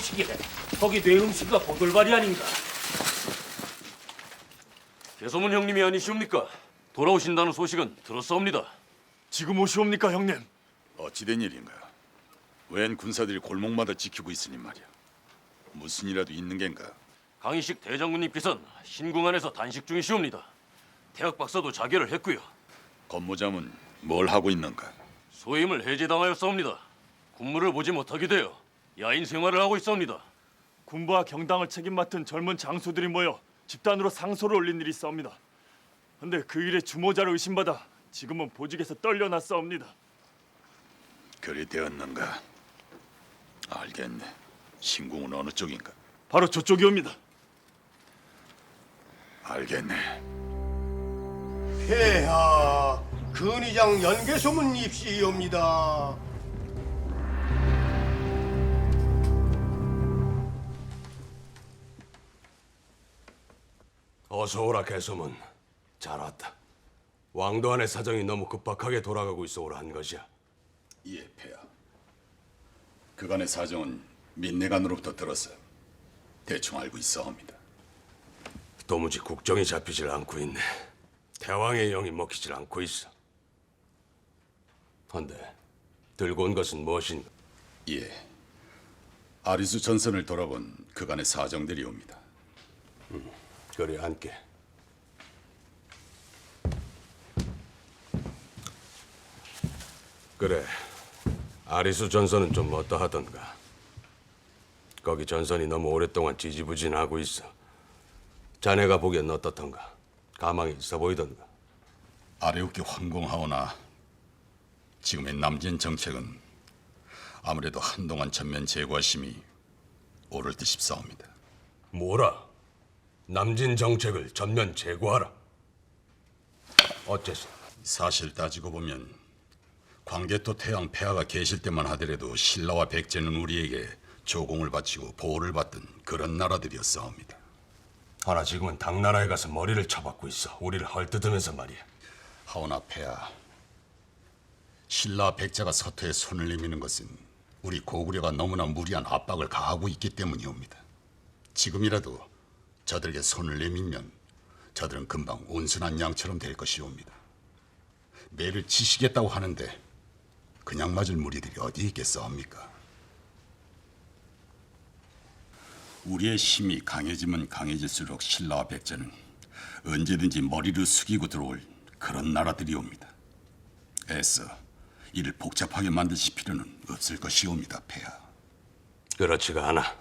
오시기에 거기 뇌음식과 보돌발이 아닌가. 개소문 형님이 아니시옵니까? 돌아오신다는 소식은 들었사옵니다. 지금 오시옵니까, 형님? 어찌된 일인가? 웬 군사들이 골목마다 지키고 있으니 말이야. 무슨 일이라도 있는 겐가? 강희식 대장군님께서는 신궁안에서 단식 중이시옵니다. 대학 박사도 자결을 했고요. 권모자문 뭘 하고 있는가? 소임을 해제당하였사옵니다. 군무를 보지 못하게 되어 야인 생활을 하고 있사옵니다. 군부와 경당을 책임 맡은 젊은 장수들이 모여 집단으로 상소를 올린 일이 있사옵니다. 근데 그 일의 주모자를 의심받아 지금은 보직에서 떨려났사옵니다. 그리 되었는가? 알겠네. 신궁은 어느 쪽인가? 바로 저쪽이옵니다. 알겠네. 폐하, 근위장 연개소문 입시이옵니다. 어서 오라 개소문. 잘 왔다. 왕도안의 사정이 너무 급박하게 돌아가고 있어 오라 한 것이야. 예, 폐하. 그간의 사정은 민내관으로부터 들었어. 대충 알고 있어옵니다. 도무지 국정이 잡히질 않고 있네. 대왕의 영이 먹히질 않고 있어. 헌데 들고 온 것은 무엇인가? 예. 아리수 전선을 돌아본 그간의 사정들이옵니다. 그리 앉게. 그래, 아리수 전선은 좀 어떠하던가? 거기 전선이 너무 오랫동안 지지부진하고 있어. 자네가 보기엔 어떻던가? 가망이 있어 보이던가? 아래옵게 황공하오나 지금의 남진 정책은 아무래도 한동안 전면 제거하심이 옳을 듯 싶사옵니다. 뭐라? 남진 정책을 전면 제고하라. 어째서? 사실 따지고 보면 광개토 태양 폐하가 계실 때만 하더라도 신라와 백제는 우리에게 조공을 바치고 보호를 받던 그런 나라들이었사옵니다. 하나 지금은 당나라에 가서 머리를 쳐박고 있어. 우리를 헐뜯으면서 말이야. 하오나 폐하, 신라 백제가 서토에 손을 내미는 것은 우리 고구려가 너무나 무리한 압박을 가하고 있기 때문이옵니다. 지금이라도 저들에게 손을 내밀면 저들은 금방 온순한 양처럼 될 것이옵니다. 매를 치시겠다고 하는데 그냥 맞을 무리들이 어디 있겠사옵니까? 우리의 힘이 강해지면 강해질수록 신라와 백제는 언제든지 머리를 숙이고 들어올 그런 나라들이옵니다. 애써 이를 복잡하게 만드실 필요는 없을 것이옵니다, 폐하. 그렇지가 않아.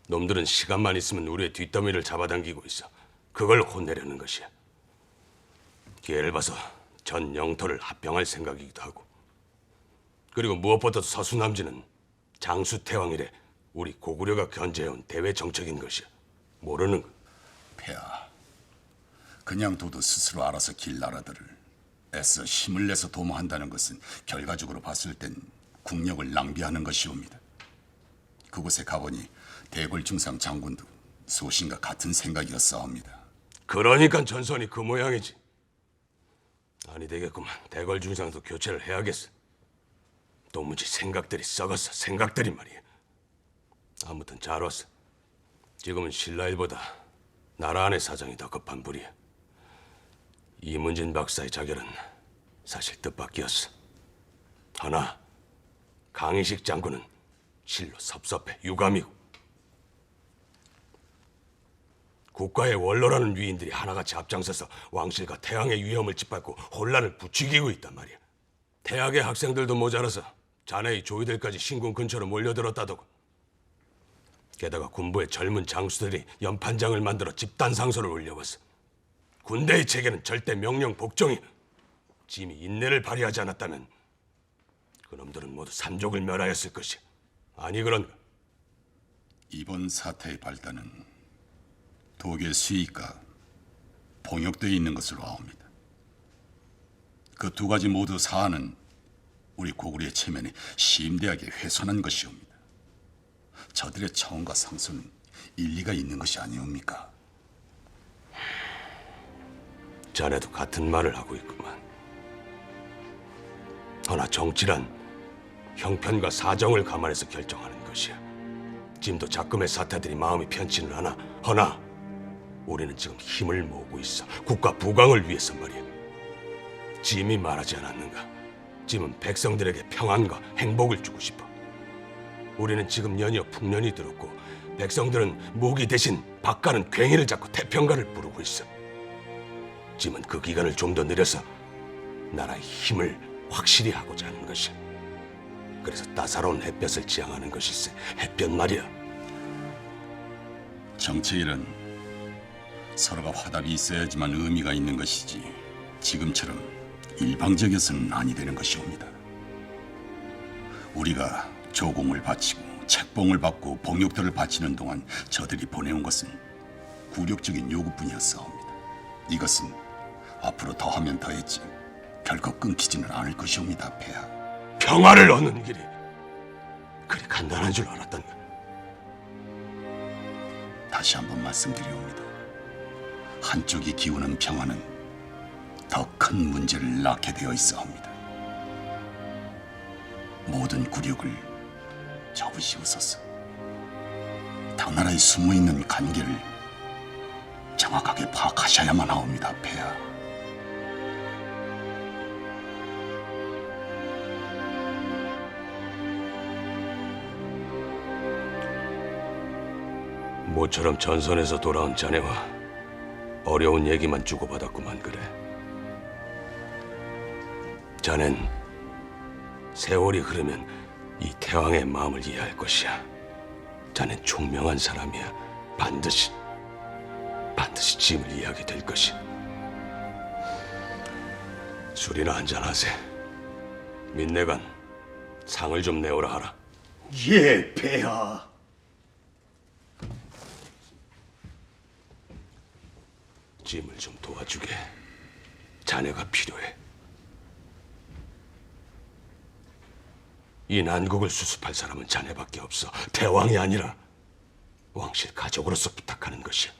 놈들은 시간만 있으면 우리의 뒷더미를 잡아당기고 있어. 그걸 혼내려는 것이야. 기회를 봐서 전 영토를 합병할 생각이기도 하고. 그리고 무엇보다 서수남진은 장수태왕 이래 우리 고구려가 견제해온 대외 정책인 것이야. 모르는 거. 폐하, 그냥 둬도 스스로 알아서 길 나라들을 애써 힘을 내서 도모한다는 것은 결과적으로 봤을 땐 국력을 낭비하는 것이옵니다. 그곳에 가보니 대궐중상 장군도 소신과 같은 생각이었사옵니다. 그러니까 전선이 그 모양이지. 아니 되겠구만. 대궐중상도 교체를 해야겠어. 도무지 생각들이 썩었어. 생각들이 말이야. 아무튼 잘 왔어. 지금은 신라일보다 나라 안의 사정이 더 급한 불이야. 이문진 박사의 자결은 사실 뜻밖이었어. 하나 강희식 장군은 실로 섭섭해 유감이고 국가의 원로라는 위인들이 하나같이 앞장서서 왕실과 태양의 위험을 짓밟고 혼란을 부추기고 있단 말이야. 대학의 학생들도 모자라서 자네의 조이들까지 신궁 근처로 몰려들었다더군. 게다가 군부의 젊은 장수들이 연판장을 만들어 집단 상소를 올려왔어. 군대의 체계는 절대 명령 복종이. 짐이 인내를 발휘하지 않았다면 그놈들은 모두 산족을 멸하였을 것이야. 아니 그런가? 이번 사태의 발단은 독일 수익과 봉역되어 있는 것으로 아옵니다. 그 두 가지 모두 사안은 우리 고구려의 체면에 심대하게 훼손한 것이옵니다. 저들의 청원과 상소는 일리가 있는 것이 아니옵니까? 자네도 같은 말을 하고 있구만. 허나 정치란 형편과 사정을 감안해서 결정하는 것이야. 짐도 작금의 사태들이 마음이 편치는 않아. 허나 우리는 지금 힘을 모으고 있어. 국가 부강을 위해서 말이야. 짐이 말하지 않았는가? 짐은 백성들에게 평안과 행복을 주고 싶어. 우리는 지금 연이어 풍년이 들었고 백성들은 무기 대신 박가는 괭이를 잡고 태평가를 부르고 있어. 짐은 그 기간을 좀 더 늘려서 나라의 힘을 확실히 하고자 하는 것이야. 그래서 따사로운 햇볕을 지향하는 것일세. 햇볕 말이야. 정치일은 서로가 화답이 있어야지만 의미가 있는 것이지 지금처럼 일방적이어서는 아니 되는 것이옵니다. 우리가 조공을 바치고 책봉을 받고 봉육들을 바치는 동안 저들이 보내온 것은 굴욕적인 요구뿐이었사옵니다. 이것은 앞으로 더하면 더했지 결코 끊기지는 않을 것이옵니다, 폐하. 평화를 얻는 길이 그리 간단한 줄 알았단가. 다시 한번 말씀드리옵니다. 한쪽이 기우는 평화는 더 큰 문제를 낳게 되어 있어옵니다. 모든 굴욕을 접으시옵소서. 당나라에 숨어있는 관계를 정확하게 파악하셔야만 하옵니다, 폐하. 모처럼 전선에서 돌아온 자네와 어려운 얘기만 주고받았구만. 그래. 자넨 세월이 흐르면 이 태왕의 마음을 이해할 것이야. 자넨 총명한 사람이야. 반드시 짐을 이해하게 될 것이. 술이나 한잔하세. 민내관 상을 좀 내오라 하라. 예, 폐하. 짐을 좀 도와주게. 자네가 필요해. 이 난국을 수습할 사람은 자네밖에 없어. 대왕이 아니라 왕실 가족으로서 부탁하는 것이야.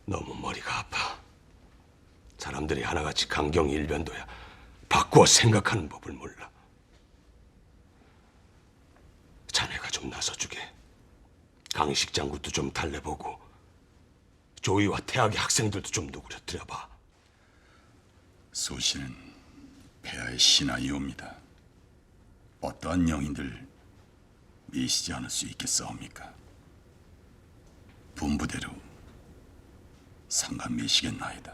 너무 머리가 아파. 사람들이 하나같이 강경일변도야. 바꾸어 생각하는 법을 몰라. 자네가 좀 나서주게. 강식 장군도 좀 달래보고 조이와 태학의 학생들도 좀 누그러뜨려봐. 소신은 폐하의 신하이옵니다. 어떠한 영인들 미시지 않을 수 있겠사옵니까? 분부대로 상감미시겠나이다.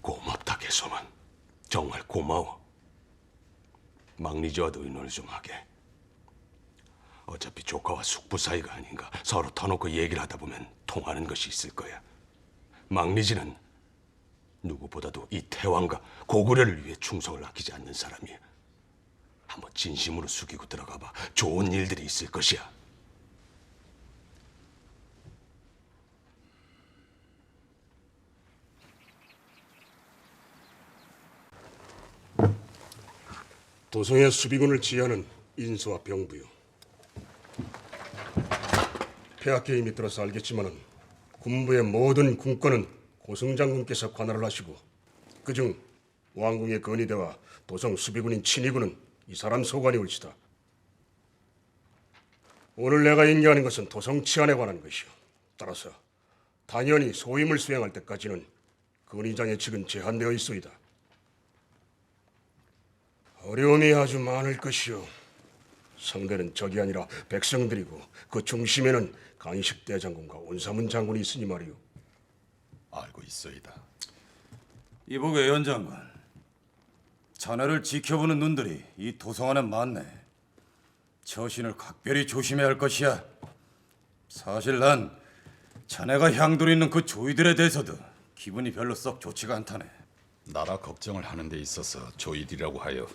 고맙다 개소만. 정말 고마워. 막리지와도 의논을 좀 하게. 어차피 조카와 숙부 사이가 아닌가. 서로 터놓고 얘기를 하다 보면 통하는 것이 있을 거야. 막리지는 누구보다도 이 태왕과 고구려를 위해 충성을 아끼지 않는 사람이야. 한번 진심으로 숙이고 들어가봐. 좋은 일들이 있을 것이야. 도성의 수비군을 지휘하는 인수와 병부요. 폐하께 이미 들어서 알겠지만은 군부의 모든 군권은 고승장군께서 관할을 하시고 그중 왕궁의 건의대와 도성 수비군인 친위군은 이 사람 소관이 올지다. 오늘 내가 인계하는 것은 도성 치안에 관한 것이요. 따라서 당연히 소임을 수행할 때까지는 건의장의 측은 제한되어 있소이다. 어려움이 아주 많을 것이요. 상대는 적이 아니라 백성들이고 그 중심에는 강희식 대장군과 온사문 장군이 있으니 말이오. 알고 있소이다. 이보게 연장군, 자네를 지켜보는 눈들이 이 도성 안에 많네. 처신을 각별히 조심해야 할 것이야. 사실 난 자네가 향도리 있는 그 조이들에 대해서도 기분이 별로 썩 좋지가 않다네. 나라 걱정을 하는 데 있어서 조이들이라고 하여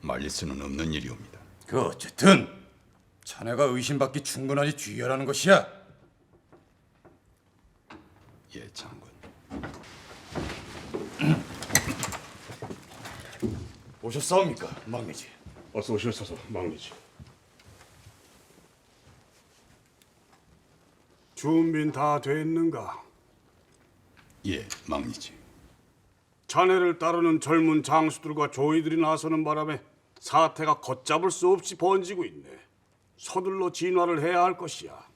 말릴 수는 없는 일이옵니다. 그 어쨌든 자네가 의심받기 충분하니 주의하라는 것이야. 예, 장군. 오셨사옵니까, 막내지? 어서 오시옵소서, 막리지. 준비는 다 됐는가? 예, 막리지. 자네를 따르는 젊은 장수들과 조이들이 나서는 바람에 사태가 걷잡을 수 없이 번지고 있네. 서둘러 진화를 해야 할 것이야.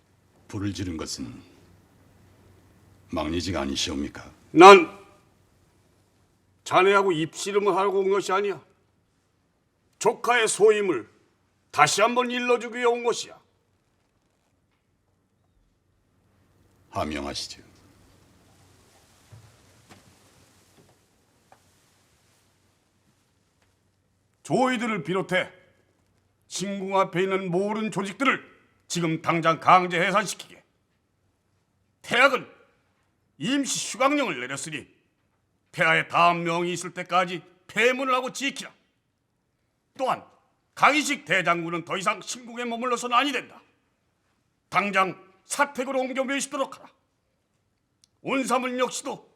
불을 지른 것은 망리지가 아니시옵니까? 난 자네하고 입씨름을 하려고 온 것이 아니야. 조카의 소임을 다시 한번 일러주기 위해 온 것이야. 하명하시죠. 조이들을 비롯해 신궁 앞에 있는 모든 조직들을 지금 당장 강제 해산시키게. 태학은 임시 휴강령을 내렸으니 폐하의 다음 명이 있을 때까지 폐문을 하고 지키라. 또한 강희식 대장군은 더 이상 신궁에 머물러서는 아니 된다. 당장 사택으로 옮겨 모시도록 하라. 온사문 역시도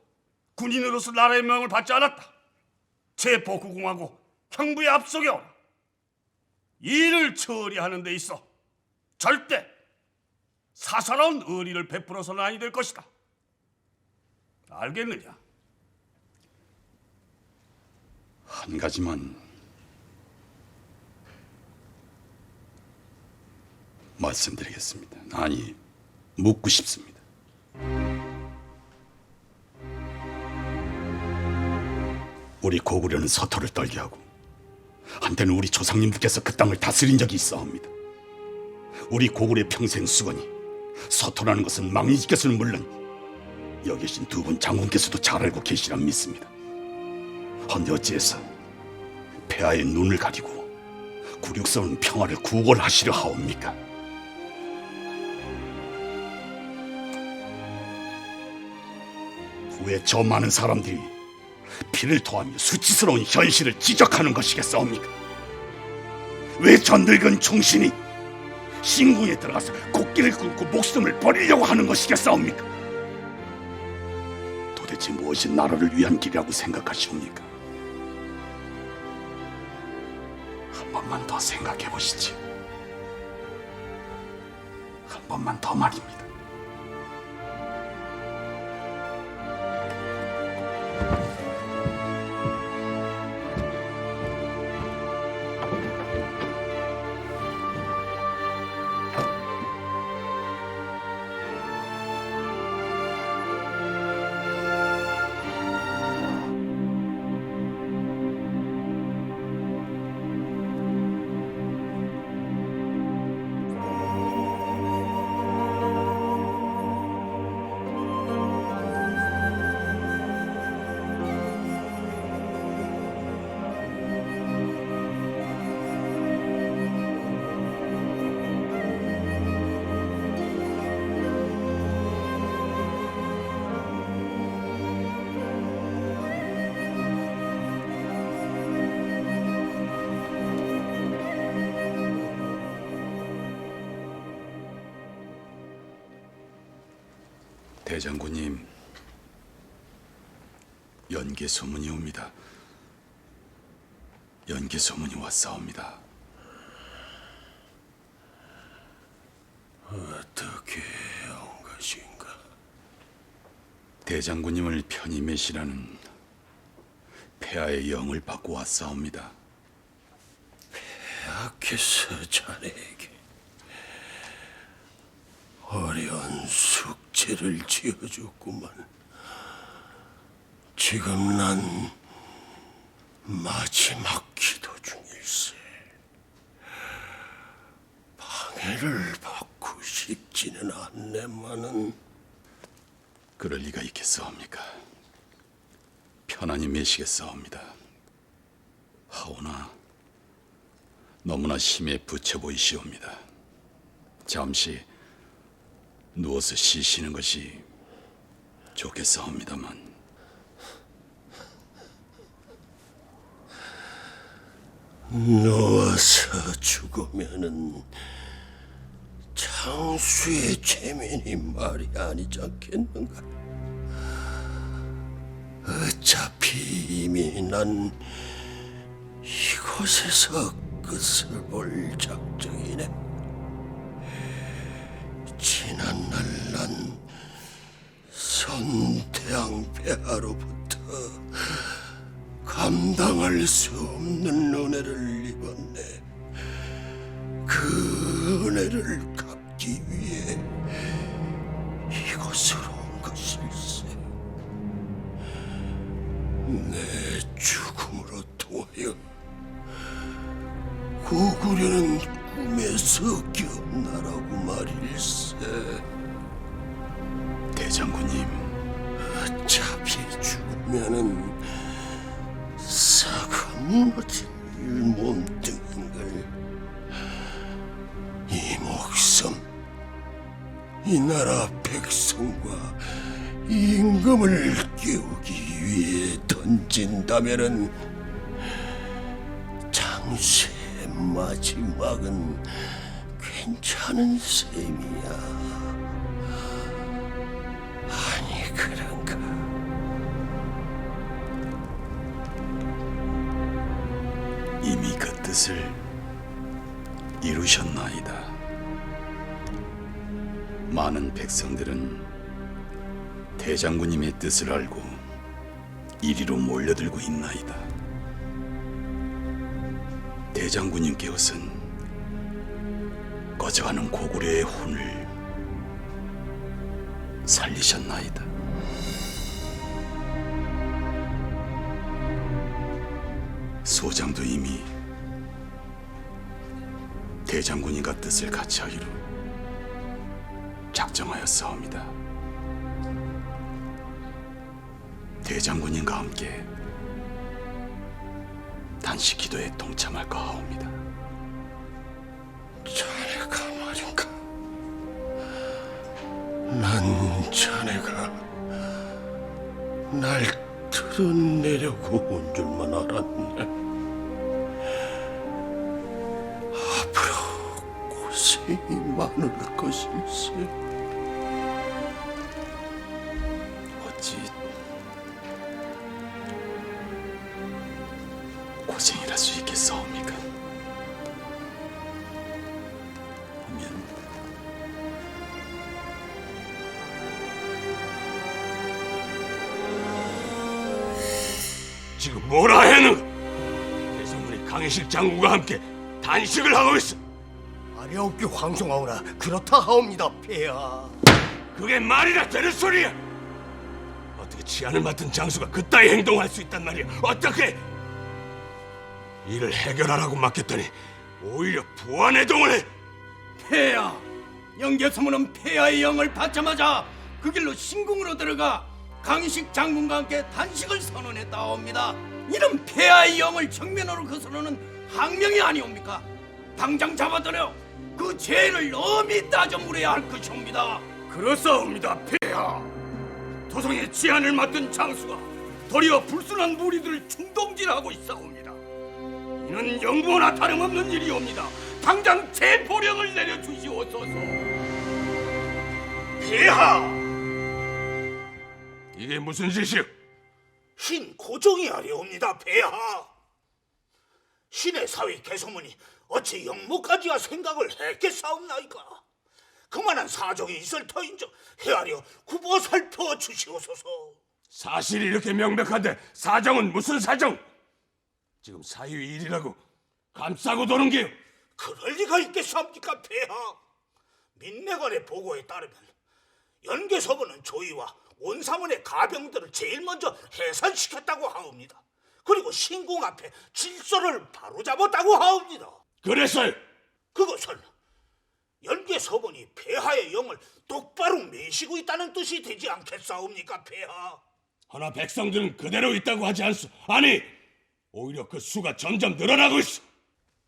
군인으로서 나라의 명을 받지 않았다. 체포구공하고 형부에 앞서게 오라. 이를 처리하는 데 있어 절대 사사로운 의리를 베풀어서는 아니 될 것이다. 알겠느냐? 한 가지만 말씀드리겠습니다. 아니, 묻고 싶습니다. 우리 고구려는 서토를 떨게 하고 한때는 우리 조상님들께서 그 땅을 다스린 적이 있사옵니다. 우리 고구려의 평생 수건이 서토라는 것은 망리지께서는 물론 여기 계신 두 분 장군께서도 잘 알고 계시라 믿습니다. 헌데 어찌해서 폐하의 눈을 가리고 굴욕스러운 평화를 구걸하시려 하옵니까? 왜 저 많은 사람들이 피를 토하며 수치스러운 현실을 지적하는 것이겠사옵니까? 왜 저 늙은 총신이 신궁에 들어가서 곡기를 끊고 목숨을 버리려고 하는 것이겠사옵니까? 도대체 무엇이 나라를 위한 길이라고 생각하시옵니까? 한 번만 더 생각해 보시지. 한 번만 더 말입니다. 대장군님, 연계 소문이 옵니다. 연계 소문이 왔사옵니다. 어떻게 온 것인가? 대장군님을 편히 매시라는 폐하의 영을 받고 왔사옵니다. 폐하께서 자네에게 어려운 숙제를 지어줬구만. 지금 난 마지막 기도 중일세. 방해를 받고 싶지는 않네만은. 그럴 리가 있겠사옵니까? 편안히 매시겠사옵니다. 하오나 너무나 힘에 부쳐 보이시옵니다. 잠시 누워서 쉬시는 것이 좋겠사옵니다만. 누워서 죽으면은 장수의 체면이 말이 아니지 않겠는가? 어차피 이미 난 이곳에서 끝을 볼 작정이네. 지난날 난 선태양 폐하로부터 감당할 수 없는 은혜를 입었네. 그 은혜 은혜를 갚기 위해 이곳으로 온 것일세. 내 죽음으로 통하여 고구려는 꿈에서 깨어나라고 말일세. 대장군님, 어차피 죽으면은 사과 무너질 몸뚱이를, 이 목숨 이 나라 백성과 임금을 깨우기 위해 던진다면은 장수의 마지막은 괜찮은 셈이야. 아니 그런가? 이미 그 뜻을 이루셨나이다. 많은 백성들은 대장군님의 뜻을 알고 이리로 몰려들고 있나이다. 대장군님께서는 꺼져가는 고구려의 혼을 살리셨나이다. 소장도 이미 대장군님과 뜻을 같이 하기로 작정하였사옵니다. 대장군님과 함께 단식 기도에 동참할까 하옵니다. 자네가 말인가? 난 자네가 날 드러내려고 온 줄만 알았네. 앞으로 고생이 많을 것일세. 어찌 고생이랄 수 있겠사옵니까? 하면 지금 뭐라 해는? 대성군이 강희식 장군과 함께 단식을 하고 있어. 아뢰옵기 황송하오나 그렇다 하옵니다, 폐하. 그게 말이나 되는 소리야? 어떻게 치안을 맡은 장수가 그따위 행동할 수 있단 말이야? 어떻게? 일을 해결하라고 맡겼더니 오히려 부안해동을 해. 폐하, 영계소문은 폐하의 영을 받자마자 그 길로 신궁으로 들어가 강희식 장군과 함께 단식을 선언했다옵니다. 이런 폐하의 영을 정면으로 거스르는 항명이 아니옵니까? 당장 잡아들여 그 죄를 엄히 따져 물어야 할 것이옵니다. 그렇사옵니다, 폐하. 도성의 치안을 맡은 장수가 도리어 불순한 무리들을 충동질하고 있사옵니다. 이는 영부나 다름없는 일이옵니다. 당장 체포령을 내려주시옵소서. 폐하! 이게 무슨 짓이오? 신 고종이 아뢰옵니다, 폐하. 신의 사위 개소문이 어찌 영무까지야 생각을 했겠사옵나이까. 그만한 사정이 있을 터인즉 헤아려 굽어 살펴 주시옵소서. 사실이 이렇게 명백한데 사정은 무슨 사정? 지금 사위의 일이라고 감싸고 도는 게요. 그럴 리가 있겠사옵니까, 폐하. 민내관의 보고에 따르면 연개서부는 조이와 온사문의 가병들을 제일 먼저 해산시켰다고 하옵니다. 그리고 신궁 앞에 질서를 바로잡았다고 하옵니다. 그래서요? 그것은 연개서본이 폐하의 영을 똑바로 매시고 있다는 뜻이 되지 않겠사옵니까, 폐하? 허나 백성들은 그대로 있다고 하지 않소. 아니, 오히려 그 수가 점점 늘어나고 있어.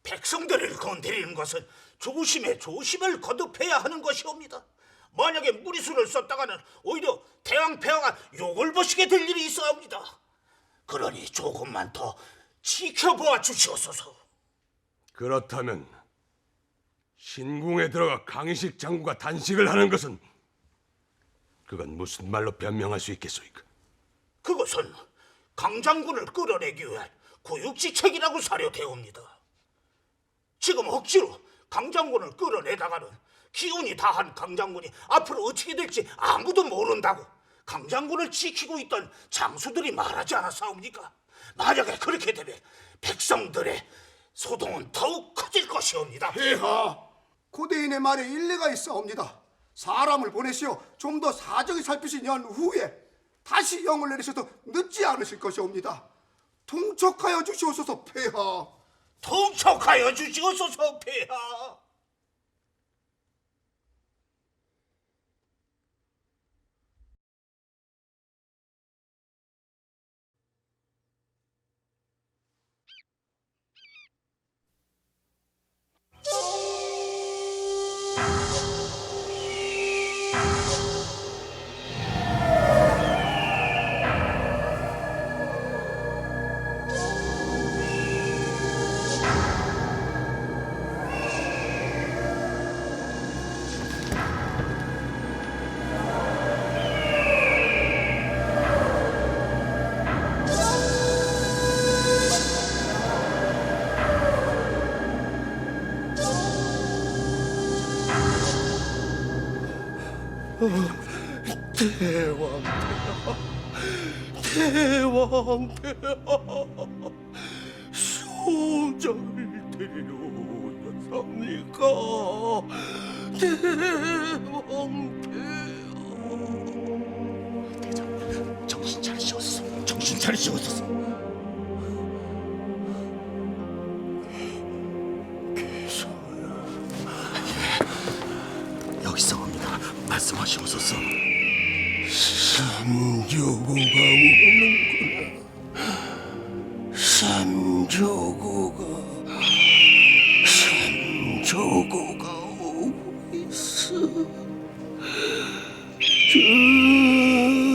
백성들을 건드리는 것은 조심에 조심을 거듭해야 하는 것이옵니다. 만약에 무리수를 썼다가는 오히려 대왕 폐하가 욕을 보시게 될 일이 있어옵니다. 그러니 조금만 더 지켜보아 주시옵소서. 그렇다면 신궁에 들어가 강희식 장군과 단식을 하는 것은 그건 무슨 말로 변명할 수 있겠소이까? 그것은 강장군을 끌어내기 위한 고육지책이라고 사료되옵니다. 지금 억지로 강장군을 끌어내다가는 기운이 다한 강장군이 앞으로 어떻게 될지 아무도 모른다고 강장군을 지키고 있던 장수들이 말하지 않았사옵니까? 만약에 그렇게 되면 백성들의 소동은 더욱 커질 것이옵니다. 폐하, 고대인의 말에 일리가 있사옵니다. 사람을 보내시어 좀 더 사정이 살피신 후에 다시 영을 내리셔도 늦지 않으실 것이옵니다. 통촉하여 주시옵소서 폐하. 통촉하여 주시옵소서 폐하. 대왕폐하, 소정을 데리러 오셨습니까? 대왕폐하. 정신 차리시옵소서. 정신 차리시옵소서. 여기 있사옵니다. 말씀하시옵소서. 삼조고가 오는구나. 삼조고가 오고 있어.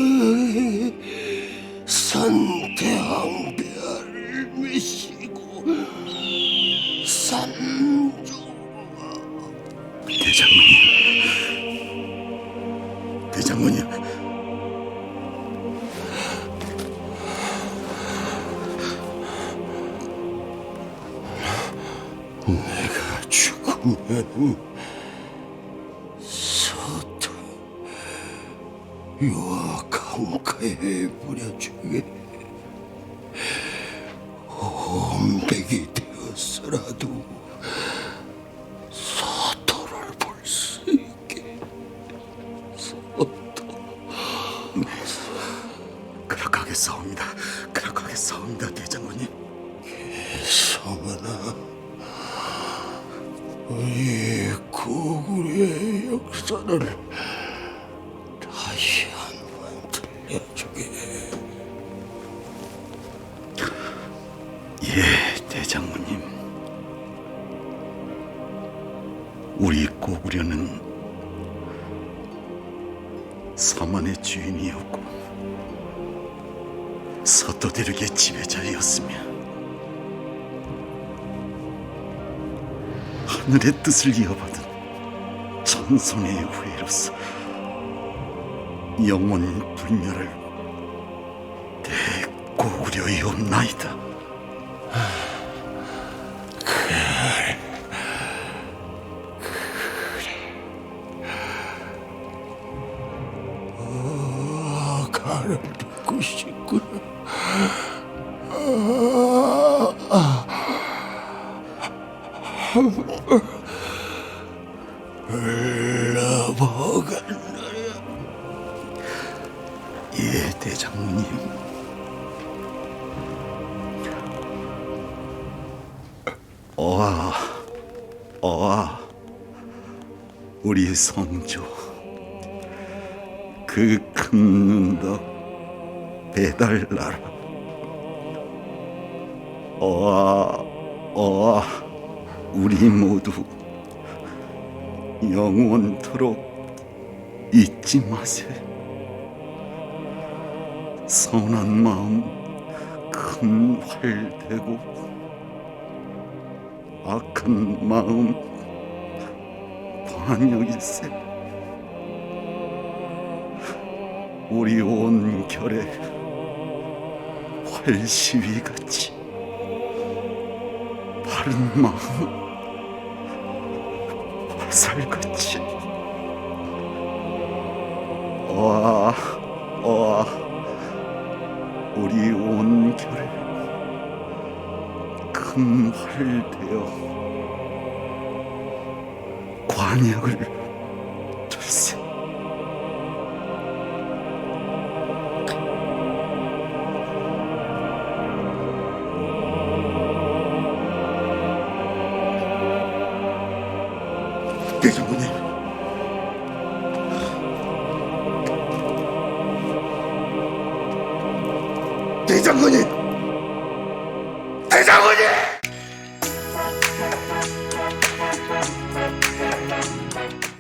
저기 선태왕폐하를 미시고 삼조고가. 대장군님. 내가 죽으면 서통 요아 강가에 뿌려주게. 홈백이 되었어라도 서토를 볼 수 있게. 그렇게하겠사옵니다. 그렇게하겠사옵니다, 대장군님. 성은아, 우리 고구려의 역사를 다시 한번 들려주게. 예, 대장군님. 우리 고구려는 서만의 주인이었고 서도대륙의 지배자였으며 하늘의 뜻을 이어받은 전손의 후예로서 영원 불멸을 대고구려이옵나이다. 가를 듣고 싶구나. 흘러보간다야. 예, 대장님. 우리 성조 그 큰 눈덕 배달나라. 우리 모두 영원토록 잊지 마세. 선한 마음 큰 활 되고 악한 마음 반역일세. 우리 온 결에 활시위같이 바른 마음 화살같이 우리 온 결에 큰 활 되어 방역을 들세. 대장군님, 대장군님.